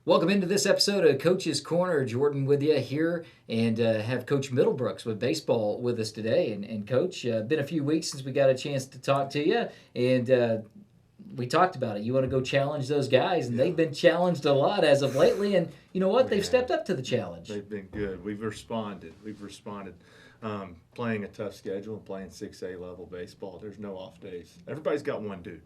Welcome into this episode of Coach's Corner. Jordan with you here, and have Coach Middlebrooks with baseball with us today. And Coach, been a few weeks since we got a chance to talk to you, and we talked about it. You want to go challenge those guys, and they've been challenged a lot as of lately. And you know what? They've stepped up to the challenge. They've been good. We've responded. Playing a tough schedule and playing 6A level baseball. There's no off days. Everybody's got one due,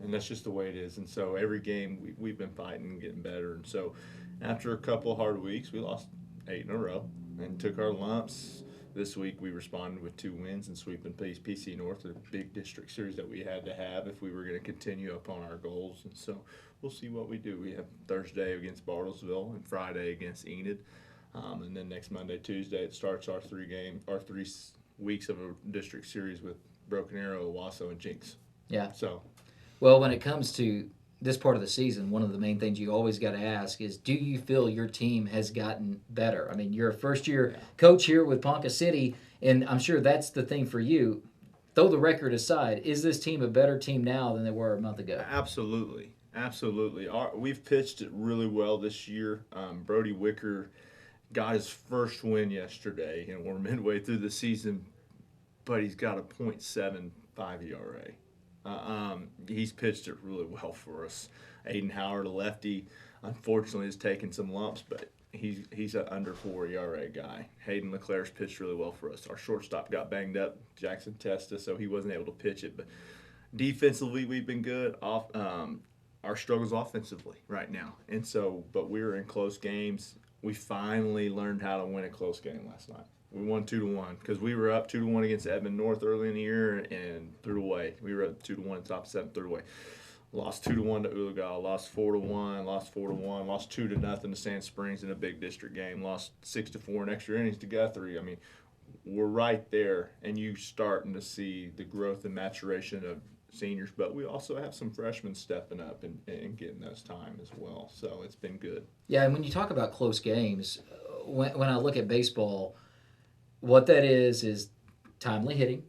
and that's just the way it is. And so every game we've been fighting and getting better. And so after a couple of hard weeks, we lost 8 in a row and took our lumps. This week we responded with 2 wins and sweeping PC North, a big district series that we had to have if we were going to continue upon our goals. And so we'll see what we do. We have Thursday against Bartlesville and Friday against Enid. And then next Monday, Tuesday, it starts our 3 weeks of a district series with Broken Arrow, Owasso, and Jinx. Yeah. So, well, when it comes to this part of the season, one of the main things you always got to ask is, do you feel your team has gotten better? I mean, you're a first-year coach here with Ponca City, and I'm sure that's the thing for you. Throw the record aside, is this team a better team now than they were a month ago? Absolutely. We've pitched it really well this year. Brody Wicker got his first win yesterday, and we're midway through the season, but he's got a .75 ERA. He's pitched it really well for us. Aiden Howard, a lefty, unfortunately has taken some lumps, but he's an under 4 ERA guy. Hayden LeClaire's pitched really well for us. Our shortstop got banged up, Jackson Testa, so he wasn't able to pitch it. But defensively, we've been good. Our struggles offensively right now, and so but we were in close games. We finally learned how to win a close game last night. We won 2-1 because we were up 2-1 against Edmond North early in the year and threw away. We were up 2-1 in the top 7, threw away. Lost 2-1 to Ulagal. Lost 4-1. Lost 4-1. Lost 2-0 to Sand Springs in a big district game. Lost 6-4 in extra innings to Guthrie. I mean, we're right there, and you starting to see the growth and maturation of seniors. But we also have some freshmen stepping up and getting those time as well. So it's been good. Yeah, and when you talk about close games, when I look at baseball, what that is timely hitting,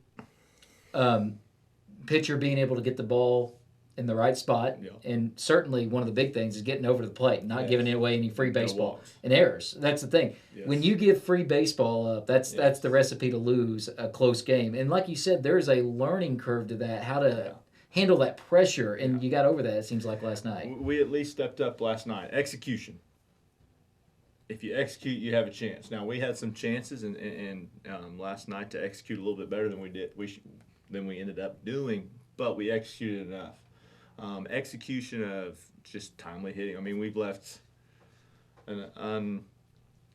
pitcher being able to get the ball in the right spot, and certainly one of the big things is getting over to the plate, not giving away any free baseball and errors. That's the thing. Yes. When you give free baseball up, that's the recipe to lose a close game. And like you said, there's a learning curve to that, how to handle that pressure, and you got over that, it seems like, last night. We at least stepped up last night. Execution. If you execute, you have a chance. Now, we had some chances and last night to execute a little bit better than we did. Than we ended up doing, but we executed enough. Execution of just timely hitting. I mean, we've left an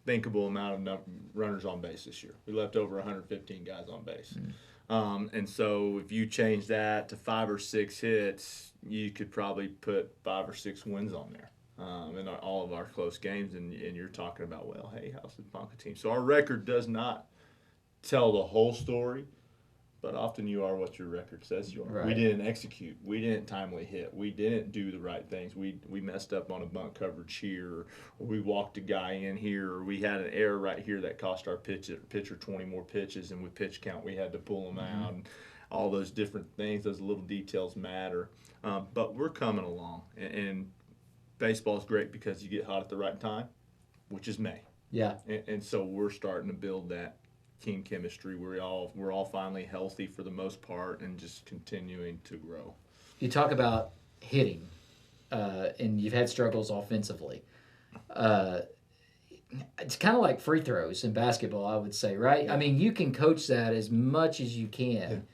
unthinkable amount of runners on base this year. We left over 115 guys on base. And so if you change that to 5 or 6 hits, you could probably put 5 or 6 wins on there. In all of our close games, and you're talking about, well, hey, how's the Ponca team? So our record does not tell the whole story, but often you are what your record says you are. Right. We didn't execute. We didn't timely hit. We didn't do the right things. We messed up on a bunt coverage here, or we walked a guy in here, or we had an error right here that cost our pitcher 20 more pitches, and with pitch count we had to pull them out. And all those different things, those little details matter. But we're coming along, and baseball is great because you get hot at the right time, which is May. Yeah. And so we're starting to build that team chemistry. We're all finally healthy for the most part and just continuing to grow. You talk about hitting, and you've had struggles offensively. It's kind of like free throws in basketball, I would say, right? I mean, you can coach that as much as you can,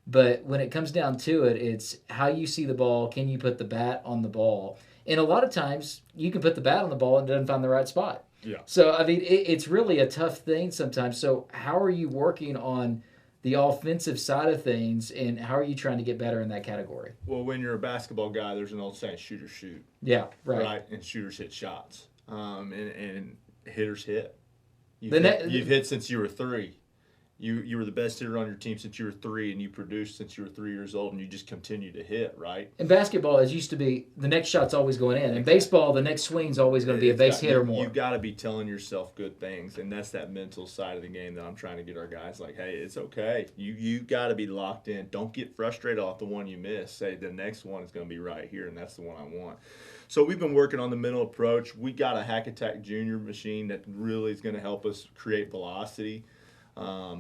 but when it comes down to it, it's how you see the ball. Can you put the bat on the ball? And a lot of times, you can put the bat on the ball and it doesn't find the right spot. Yeah. So, I mean, it's really a tough thing sometimes. So, how are you working on the offensive side of things, and how are you trying to get better in that category? Well, when you're a basketball guy, there's an old saying, shooters shoot. Yeah, right. Right, and shooters hit shots. And hitters hit. You've hit since you were 3. You were the best hitter on your team since you were 3, and you produced since you were 3 years old, and you just continue to hit, right? In basketball, it used to be the next shot's always going in. In baseball, the next swing's always going to be a base hit or more. You've got to be telling yourself good things, and that's that mental side of the game that I'm trying to get our guys like, hey, it's okay. You got to be locked in. Don't get frustrated off the one you miss. Say the next one is going to be right here, and that's the one I want. So we've been working on the mental approach. We got a Hack Attack Junior machine that really is going to help us create velocity.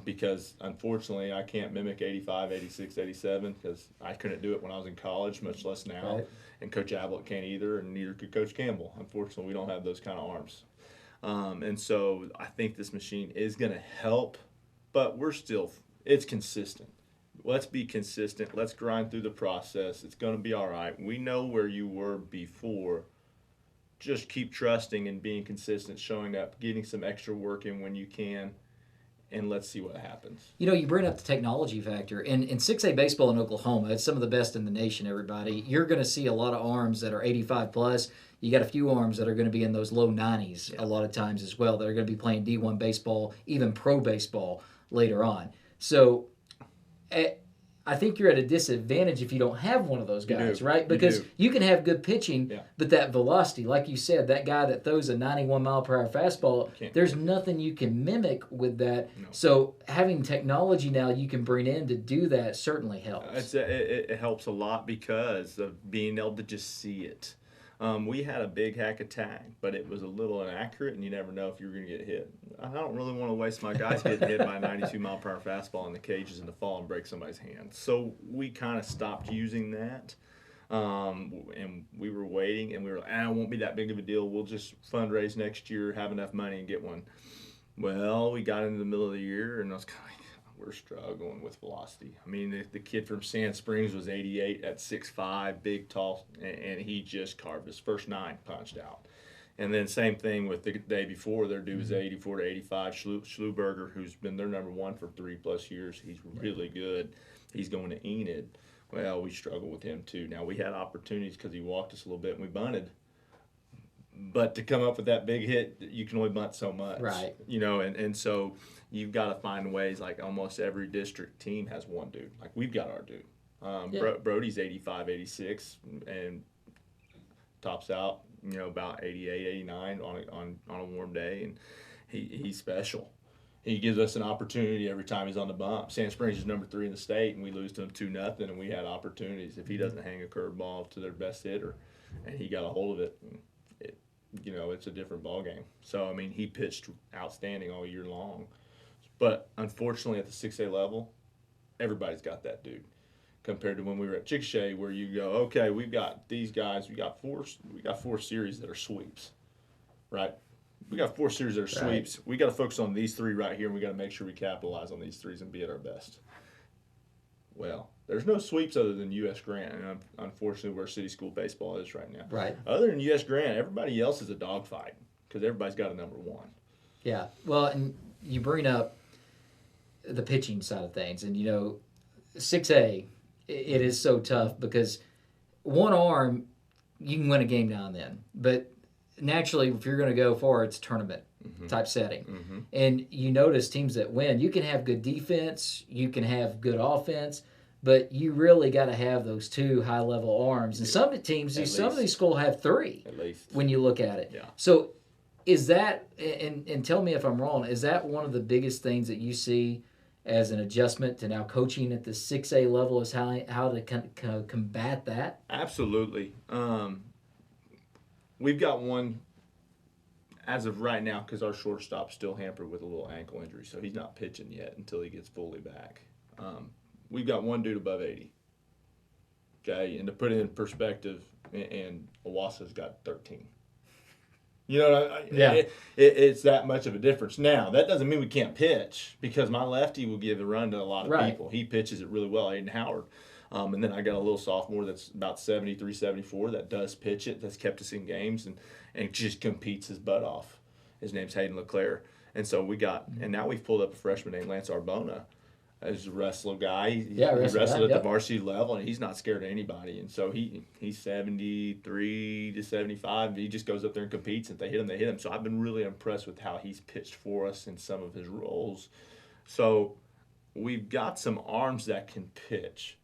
Because unfortunately I can't mimic 85, 86, 87 because I couldn't do it when I was in college, much less now. Right. And Coach Ablett can't either, and neither could Coach Campbell. Unfortunately, we don't have those kind of arms. And so I think this machine is going to help, but it's consistent. Let's be consistent. Let's grind through the process. It's going to be all right. We know where you were before. Just keep trusting and being consistent, showing up, getting some extra work in when you can. And let's see what happens. You know, you bring up the technology factor. In 6A baseball in Oklahoma, it's some of the best in the nation, everybody. You're going to see a lot of arms that are 85 plus. You got a few arms that are going to be in those low 90s a lot of times as well that are going to be playing D1 baseball, even pro baseball later on. So I think you're at a disadvantage if you don't have one of those guys, right? Because you can have good pitching, but that velocity, like you said, that guy that throws a 91 mile per hour fastball, there's nothing you can mimic with that. No. So having technology now you can bring in to do that certainly helps. It helps a lot because of being able to just see it. We had a big Hack Attack, but it was a little inaccurate, and you never know if you're going to get hit. I don't really want to waste my guys getting hit by a 92 mile per hour fastball in the cages in the fall and break somebody's hand. So we kind of stopped using that, and we were waiting, and we were like, it won't be that big of a deal. We'll just fundraise next year, have enough money, and get one. Well, we got into the middle of the year, and I was kind of like, we're struggling with velocity. I mean, the kid from Sand Springs was 88 at 6'5", big, tall, and he just carved his first 9, punched out. And then same thing with the day before, their dude was 84 to 85. Schluberger, who's been their number 1 for 3+ years, he's really good. He's going to Enid. Well, we struggled with him too. Now, we had opportunities because he walked us a little bit and we bunted. But to come up with that big hit, you can only bunt so much. Right. You know, and so you've got to find ways, like almost every district team has one dude. Like we've got our dude. Brody's 85, 86, and tops out, you know, about 88, 89 on a warm day, and he's special. He gives us an opportunity every time he's on the bump. Sand Springs is number 3 in the state, and we lose to him 2-0, and we had opportunities. If he doesn't hang a curveball to their best hitter, and he got a hold of it, you know, it's a different ball game. So, I mean, he pitched outstanding all year long. But unfortunately, at the 6A level, everybody's got that dude. Compared to when we were at Chickasha, where you go, okay, we've got these guys, we got four series that are sweeps, right? We got 4 series that are sweeps. We got to focus on these 3 right here, and we got to make sure we capitalize on these 3s and be at our best. Well, there's no sweeps other than U.S. Grant, and unfortunately where city school baseball is right now. Right. Other than U.S. Grant, everybody else is a dogfight because everybody's got a number 1. Yeah. Well, and you bring up the pitching side of things, and, you know, 6A, it is so tough because one arm, you can win a game now and then, but naturally, if you're going to go far, it's tournament type setting. Mm-hmm. And you notice teams that win, you can have good defense, you can have good offense, but you really got to have those 2 high-level arms. And some teams, some of these schools have 3 at least when you look at it. Yeah. So is that, and tell me if I'm wrong, is that one of the biggest things that you see as an adjustment to now coaching at the 6A level, is how to combat that? Absolutely. We've got one as of right now because our shortstop's still hampered with a little ankle injury, so he's not pitching yet until he gets fully back. We've got one dude above 80. Okay, and to put it in perspective, and Owasa's got 13. You know, it's that much of a difference. Now, that doesn't mean we can't pitch because my lefty will give a run to a lot of people. He pitches it really well, Aiden Howard. And then I got a little sophomore that's about 73, 74 that does pitch it, that's kept us in games and just competes his butt off. His name's Hayden LeClaire. And so and now we've pulled up a freshman named Lance Arbona. He's a wrestler guy. He wrestled at the varsity level, and he's not scared of anybody. And so he's 73 to 75. He just goes up there and competes. If they hit him, they hit him. So I've been really impressed with how he's pitched for us in some of his roles. So we've got some arms that can pitch.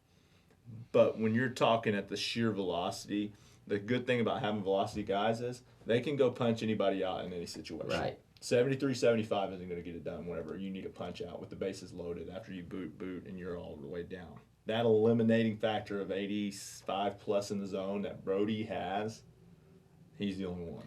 But when you're talking at the sheer velocity, the good thing about having velocity guys is they can go punch anybody out in any situation. Right. 73, 75 isn't going to get it done whenever you need a punch out with the bases loaded after you boot, and you're all the way down. That eliminating factor of 85 plus in the zone that Brody has He's the only one.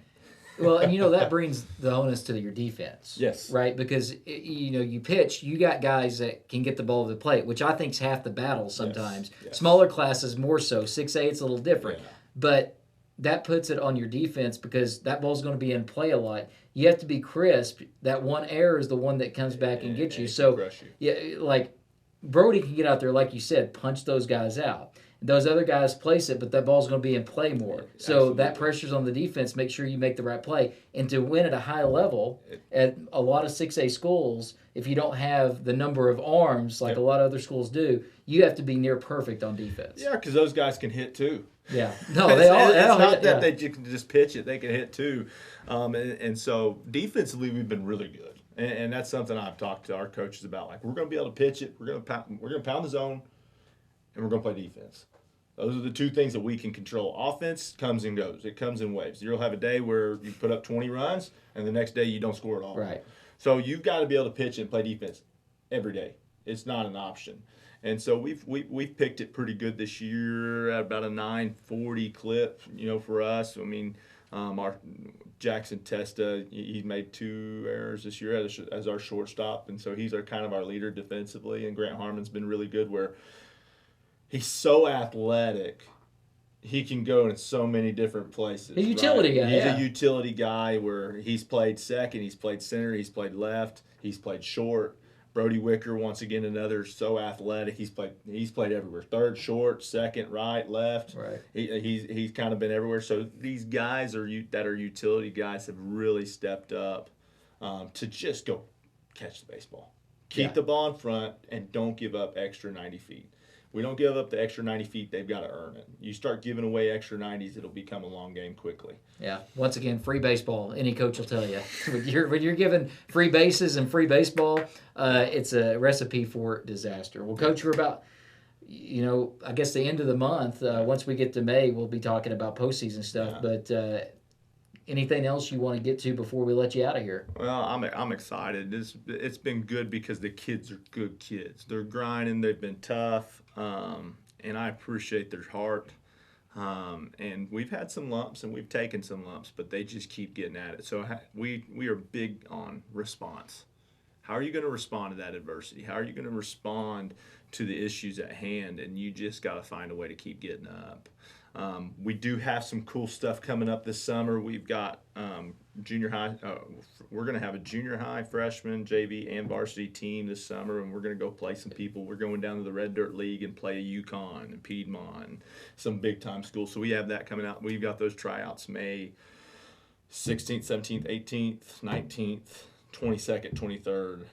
Well, and that brings the onus to your defense. Yes. Right? Because, you pitch, you got guys that can get the ball to the plate, which I think is half the battle sometimes. Yes. Smaller classes more so. 6A, it's a little different. Yeah. But that puts it on your defense because that ball's going to be in play a lot. You have to be crisp. That one error is the one that comes back and gets you. So, yeah, like Brody can get out there, like you said, punch those guys out. Those other guys place it, but that ball's going to be in play more. So Absolutely. that pressure's on the defense. Make sure you make the right play. And to win at a high level, at a lot of 6A schools, if you don't have the number of arms like a lot of other schools do, you have to be near perfect on defense. Yeah, because those guys can hit too. Yeah. No, they all. It's not that they can just pitch it; they can hit too. And so defensively, we've been really good, and that's something I've talked to our coaches about. Like, we're going to be able to pitch it, we're going to pound the zone, and we're going to play defense. Those are the two things that we can control. Offense comes and goes; it comes in waves. You'll have a day where you put up 20 runs, and the next day you don't score at all. Right. So you've got to be able to pitch and play defense every day. It's not an option. And so we've picked it pretty good this year at about a 940 clip, for us. I mean, our Jackson Testa, he made 2 errors this year as our shortstop, and so he's kind of our leader defensively. And Grant Harmon's been really good where he's so athletic. He can go in so many different places. He's a utility guy. He's a utility guy where he's played second, he's played center, he's played left, he's played short. Brody Wicker, once again, another so athletic. He's played everywhere. Third, short, second, right, left. Right. He's kind of been everywhere. So these guys that are utility guys have really stepped up to just go catch the baseball. Keep the ball in front and don't give up extra 90 feet. We don't give up the extra 90 feet. They've got to earn it. You start giving away extra 90s, it'll become a long game quickly. Yeah. Once again, free baseball. Any coach will tell you. When you're given free bases and free baseball, it's a recipe for disaster. Well, Coach, we're about, I guess the end of the month. Once we get to May, we'll be talking about postseason stuff. Yeah. But anything else you want to get to before we let you out of here? Well, I'm excited. It's been good because the kids are good kids. They're grinding. They've been tough. And I appreciate their heart. And we've had some lumps and we've taken some lumps, but they just keep getting at it. So we are big on response. How are you going to respond to that adversity? How are you going to respond to the issues at hand? And you just got to find a way to keep getting up. We do have some cool stuff coming up this summer. We've got junior high. We're going to have a junior high, freshman, JV, and varsity team this summer, and we're going to go play some people. We're going down to the Red Dirt League and play Yukon and Piedmont, and some big-time schools. So we have that coming out. We've got those tryouts May 16th, 17th, 18th, 19th, 22nd, 23rd.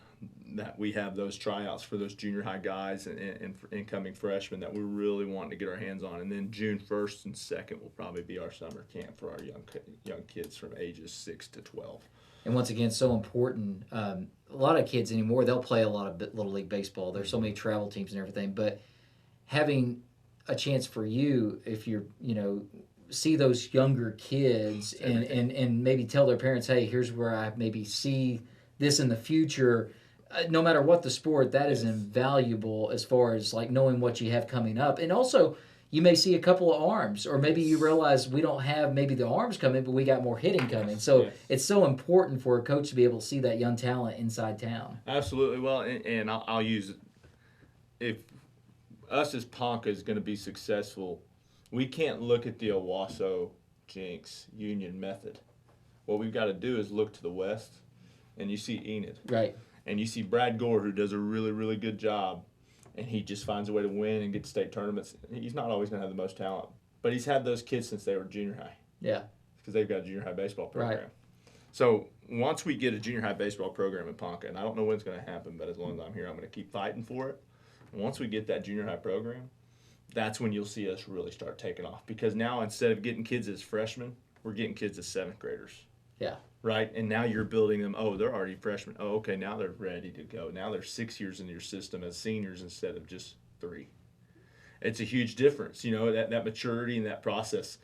That we have those tryouts for those junior high guys and incoming freshmen that we really want to get our hands on. And then June 1st and 2nd will probably be our summer camp for our young kids from ages 6 to 12. And once again, so important. A lot of kids anymore, they'll play a lot of Little League Baseball. There's so many travel teams and everything. But having a chance for you, if you're, see those younger kids and maybe tell their parents, hey, here's where I maybe see this in the future. No matter what the sport, that is invaluable as far as like knowing what you have coming up. And also, you may see a couple of arms, or maybe you realize we don't have maybe the arms coming, but we got more hitting coming. So it's so important for a coach to be able to see that young talent inside town. Absolutely. Well, and I'll use it. If us as Ponca is going to be successful, we can't look at the Owasso, Jinx, Union method. What we've got to do is look to the west, and you see Enid. Right. And you see Brad Gore, who does a really, really good job, and he just finds a way to win and get to state tournaments. He's not always going to have the most talent, but he's had those kids since they were junior high. Yeah. Because they've got a junior high baseball program. Right. So once we get a junior high baseball program in Ponca, and I don't know when it's going to happen, but as long as I'm here, I'm going to keep fighting for it. And once we get that junior high program, that's when you'll see us really start taking off. Because now instead of getting kids as freshmen, we're getting kids as 7th graders. Yeah. Right? And now you're building them. Oh, they're already freshmen. Oh, okay, now they're ready to go. Now they're 6 years in your system as seniors instead of just 3. It's a huge difference, that maturity and that process.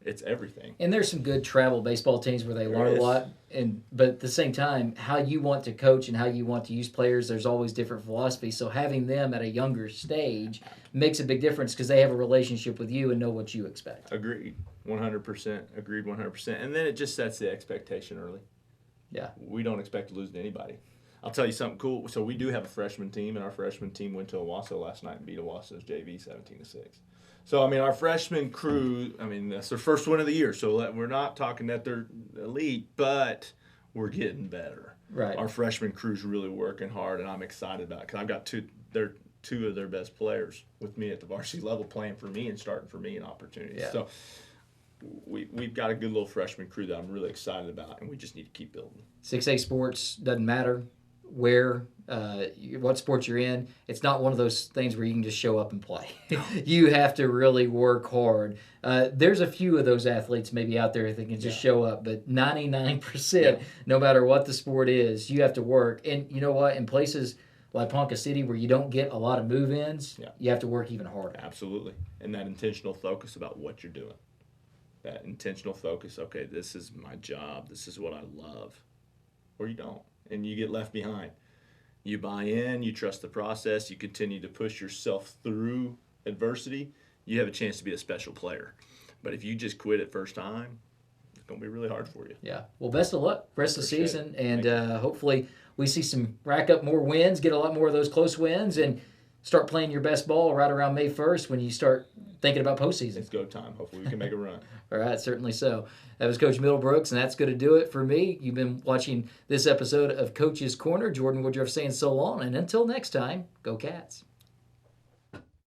It's everything. And there's some good travel baseball teams where they learn a lot. But at the same time, how you want to coach and how you want to use players, there's always different philosophies. So having them at a younger stage makes a big difference because they have a relationship with you and know what you expect. Agreed. 100%. Agreed 100%. And then it just sets the expectation early. Yeah. We don't expect to lose to anybody. I'll tell you something cool. So we do have a freshman team, and our freshman team went to Owasso last night and beat Owasso's JV 17-6. So, I mean, our freshman crew, I mean, that's their first win of the year. So we're not talking that they're elite, but we're getting better. Right. Our freshman crew's really working hard, and I'm excited about it because I've got two of their best players with me at the varsity level playing for me and starting for me in opportunities. Yeah. So we've got a good little freshman crew that I'm really excited about, and we just need to keep building. 6A sports doesn't matter where, what sport you're in. It's not one of those things where you can just show up and play. You have to really work hard. There's a few of those athletes maybe out there that can just show up, but 99%, no matter what the sport is, you have to work. And you know what? In places like Ponca City where you don't get a lot of move-ins, you have to work even harder. Absolutely. And that intentional focus about what you're doing. That intentional focus, okay, this is my job. This is what I love. Or you don't. And you get left behind. You buy in, you trust the process, you continue to push yourself through adversity, you have a chance to be a special player. But if you just quit at first time, it's going to be really hard for you. Yeah. Well, best of luck rest of the season. And hopefully we see some rack up more wins, get a lot more of those close wins, and start playing your best ball right around May 1st when you start thinking about postseason. It's go time. Hopefully we can make a run. All right, certainly so. That was Coach Middlebrooks, and that's going to do it for me. You've been watching this episode of Coach's Corner. Jordan Woodruff saying so long, and until next time, go Cats.